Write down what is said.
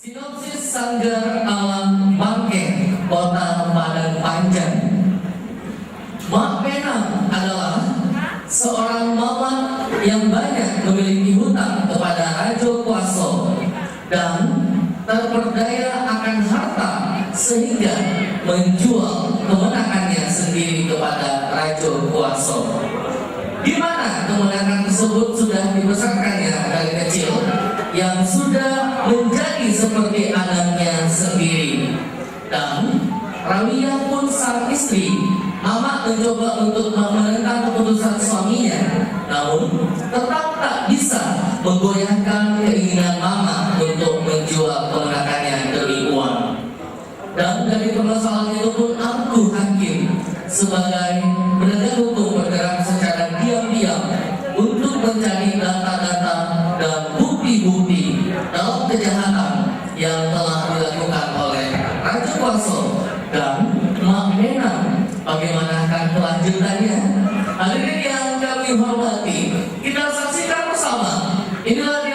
Sinopsis Sanggar Alam Bangke, Kota Padang Panjang. Mak Penang adalah seorang mama yang banyak memiliki hutang kepada Rajo Kuaso dan terperdaya akan harta sehingga menjual kemenangannya sendiri kepada Rajo Kuaso. Di mana kemenangan tersebut sudah dibesarkannya dari kecil, yang sudah menjadi seperti anaknya sendiri. Dan Rawiyah pun sang istri, Mama mencoba untuk menentang keputusan suaminya, namun tetap tak bisa menggoyahkan keinginan Mama untuk menjual kemenangannya demi uang. Dan dari permasalahan itu pun aku hakim sebagai penegak hukum bergerak secara diam-diam untuk mencari data-data dan bukti-bukti dalam kejahatan yang telah dilakukan oleh Rajo Kuaso dan Mak Penang. Bagaimanakah kelanjutannya? Hadirin yang kami hormati, kita saksikan bersama. Inilah